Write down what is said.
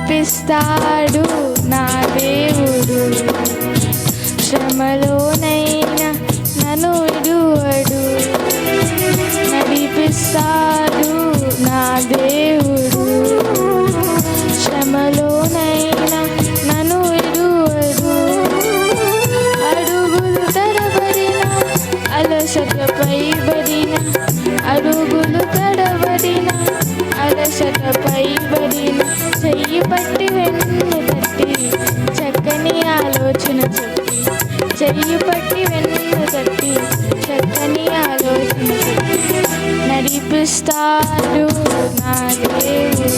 నడిపిస్తాడు నా దేవుడు. శ్రమలోనైనా నన్ను విడువడు. నడిపిస్తాడు నా దేవుడు. శ్రమలోనైనా నన్ను విడువడు. అడుగులు తడబడిన అలసటపై బడిన, అడుగులు తడబడిన అలసటపై బడిన, చెయ్యి పట్టి వెన్ను తట్టి చక్కని ఆలోచన చెప్పి, చెయ్యి పట్టి వెన్ను తట్టి చక్కని ఆలోచన చెప్పి నడిపిస్తాడు నా దేవుడు.